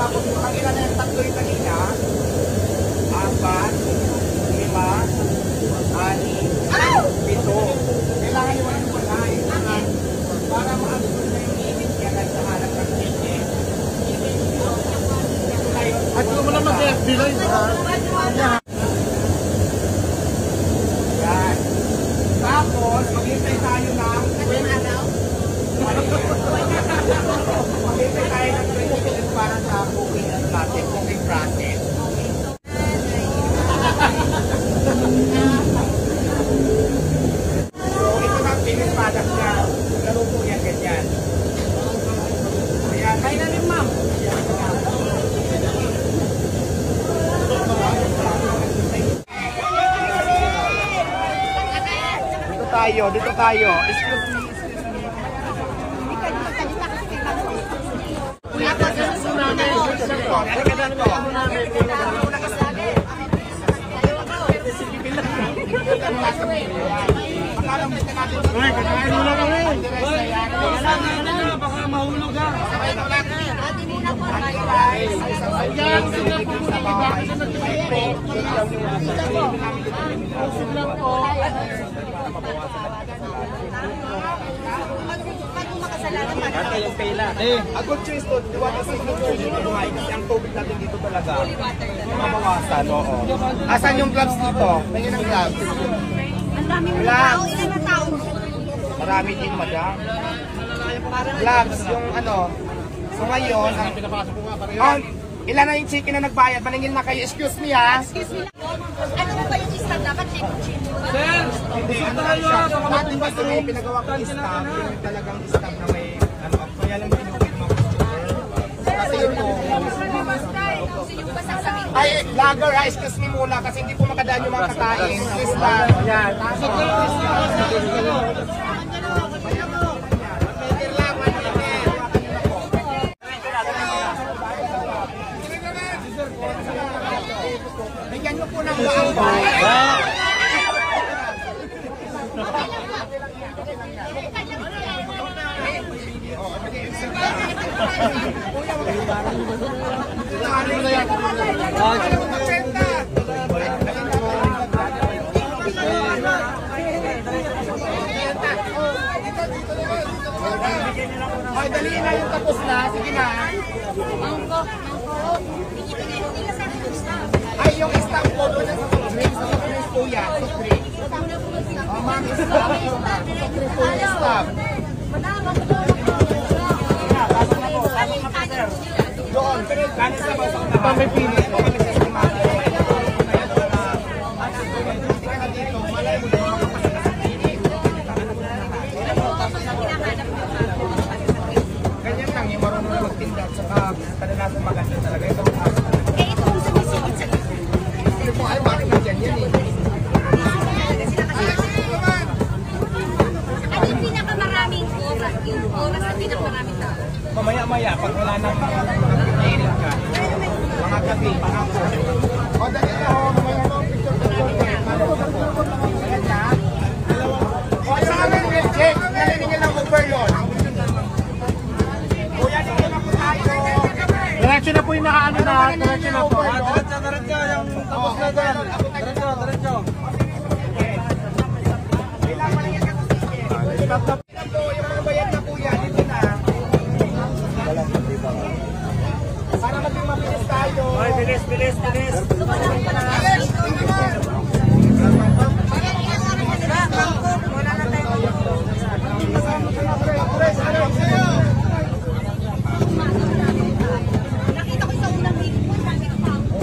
Tapos ang ilan na yung tatlo yung kanina, 4, 5, 6, 7. Kailangan yung walang walay. Para maabot na yung init niya kahit sa halap ng chicken. At kung mo naman kaya bilay ba? Yan. Tapos, maghintay tayo ng 20 araw. Maghintay tayo ng 20 minutes para sa cooking natin, cooking process. So, ito na ang finished product niya. Naluto yan, ganyan. Ayan. Kaya na rin, ma'am. Dito tayo. Excuse me. Baka mahulog ka. A good choice to, water signature dito kasi ang tubig natin dito talaga mabawasan, oo. Asan yung gloves dito? Tingin ang gloves. Ang daming tao. Ilan na tao? Marami din, madam. Gloves, yung ano. So ngayon, ilan na yung chicken na nagbayad? Maningil na kayo. Excuse me, ha? Excuse me lang. Ano ba yung stand dapat check? Sir! Hindi, ano lang siya. Dating kasi may pinagawa kong staff, yung talagang staff na may, ano, kaya lang tinugin mga customer. Kasi yun po. Kasi yung basang sa Ay, lager, excuse me muna kasi hindi po makadaan yung mga kakain. Please lang. Ayan. Bigyan nyo po ng baang. Ay, daliin na yung tapos na. Sige na. Ay, yung stamp po doon sa soft drinks. Sa soft drinks po yan. Soft drinks. Oh, ma'am, stamp. Soft drinks po yung stamp. Doon. Kanin sa bawang. Ito may pinis. Ganyan lang yung marunong na magtinda at saka kadalasan maganda talaga. Ito ang ako. Eh, ito ang sumisigit sa Ito po ay bakit nandiyan yan eh. ano yung pinakamaraming oras? Yung oras na pinakamaraming tao? Mamaya-maya, pag wala nang pag-iinit ka, mga gabi, pangako. O, dali na ho, mamaya mo, picture. Ayan na. O, sa amin, check. Nalinig nyo lang overload. Kuya, dito na po tayo. Diretso na po yung nakaano na. Diretso na po. Diretso, yung tapos na doon. Diretso. Kailangan pa lang yan kasi. Stop. Yung mga bayad na kuya, dito na. Para maging mabilis tayo. Ay, bilis. Nakita ko sa unang video, nakita pa ako.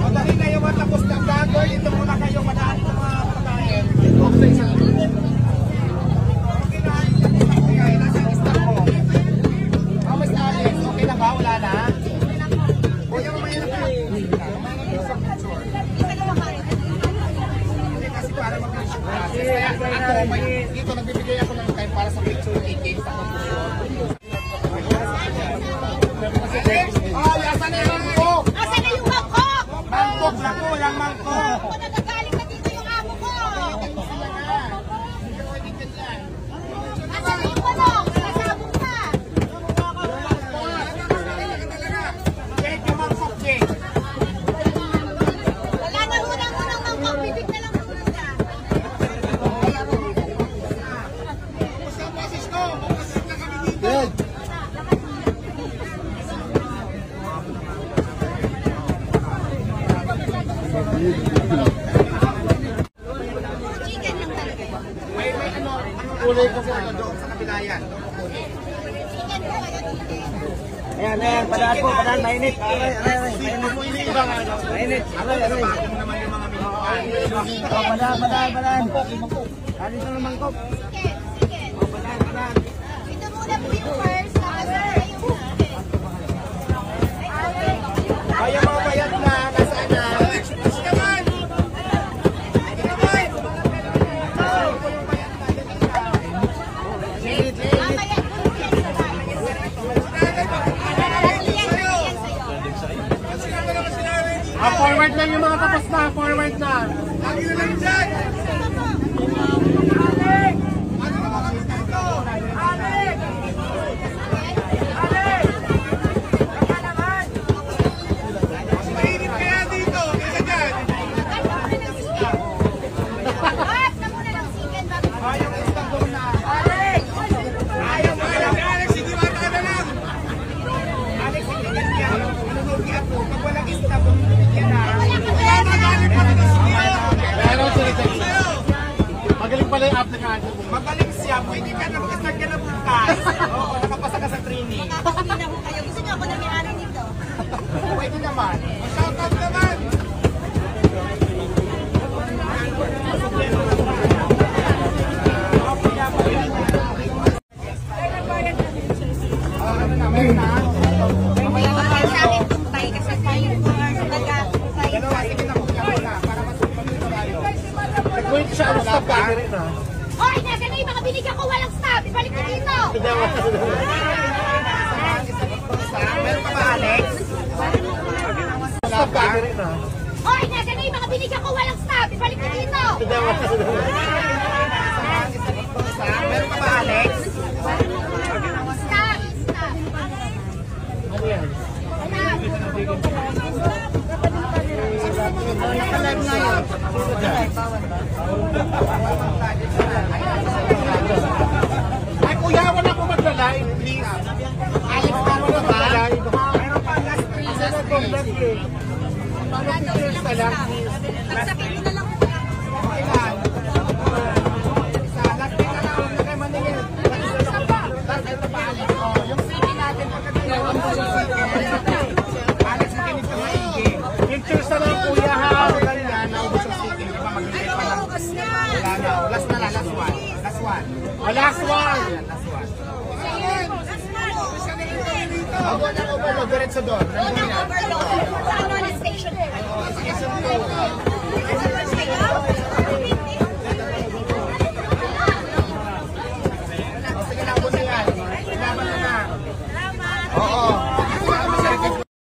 O, dali na yung mga tapos na vlogger. Dito muna kayo, madaan ng mga pagkain. Okay, sa okay, nasa lista ko. Oh, Miss Alex, okay na ba? Wala na? O, yung may hindi kasi para mag-issue process. Kaya ako, dito nagbibigay ako ng time para sa picture taking sa conclusion. Oh, yasan na yung mangkok! Asan na yung mangkok? Mangkok na po, yung mangkok! Ako nagagaling na dito yung amo ko. Asan na yung manok? Nasabog na. Check yung mangkok, check! Wala na unang mangkok, bibig na lang muna siya. Chicken lang talaga yun. May ano, kulay kasi ano doon sa kabilayan. Chicken po kayo chicken. Ayan, padaan po, mainit. Mainit. Ano naman yung mga minuan. Padaan. Alis na ng mangkok. Chicken. Ito muna po yung first, tapos na yung chicken. Ay, yung mga bayad na, nasaan na? Mamaya, Forward lang yung mga tapos na. Forward na. Lagi na lang dyan! Mainit kaya dito, kaya dyan! What? Na muna ng chicken bago. Ayaw ko sa doon na. Ayaw mo lang. Alex, hindi mata na lang. Alex, hindi ganyan. Manunugi ako. Pag walang istab, yan na. Pero magaling pala yung aplikante. Magaling siya. Pwede ka na mag-start ka na bukas. Oo, nakapasa ka sa training. Makakapin na ko kayo. Gusto niyo ako na may-ari nito. Pwede naman. Shoutout naman. Bawal sa akin tumpay kasi tayo Siya, ang stop ka rin na. Hoy, nasa na yung mga binigyan ko walang stop. Ibalik ko dito. Meron ka ba, Alex? Stop ka rin na. Hoy, nasa na yung mga binigyan ko walang stop. Ibalik ko dito. Meron ka ba, Alex? Stop. Stop. Ano yan? Naka-live na yun. Ay, kuya, wala po magla-live, please. Alex, Wala meron ka ba? magla-live. Meron pa, last 3 Sana po, vlog eh. Paano pictures ka lang, please? Magsakit ko na lang. Okay lang. Isa, last 3 na lang. Huwag na kayo maningil. Ito pa, Alex. Oh, yung city natin pagkatapos. Alex, makinig ka maigi. Pictures na lang, kuya, ha? Ganyan, naubos ang sige. Di ba maghintay pa lang? Wala na. Last na lang, last one. Last one. Oh, last one. Ayan, last one. Ako na overload, diretso doon. Nandun yan.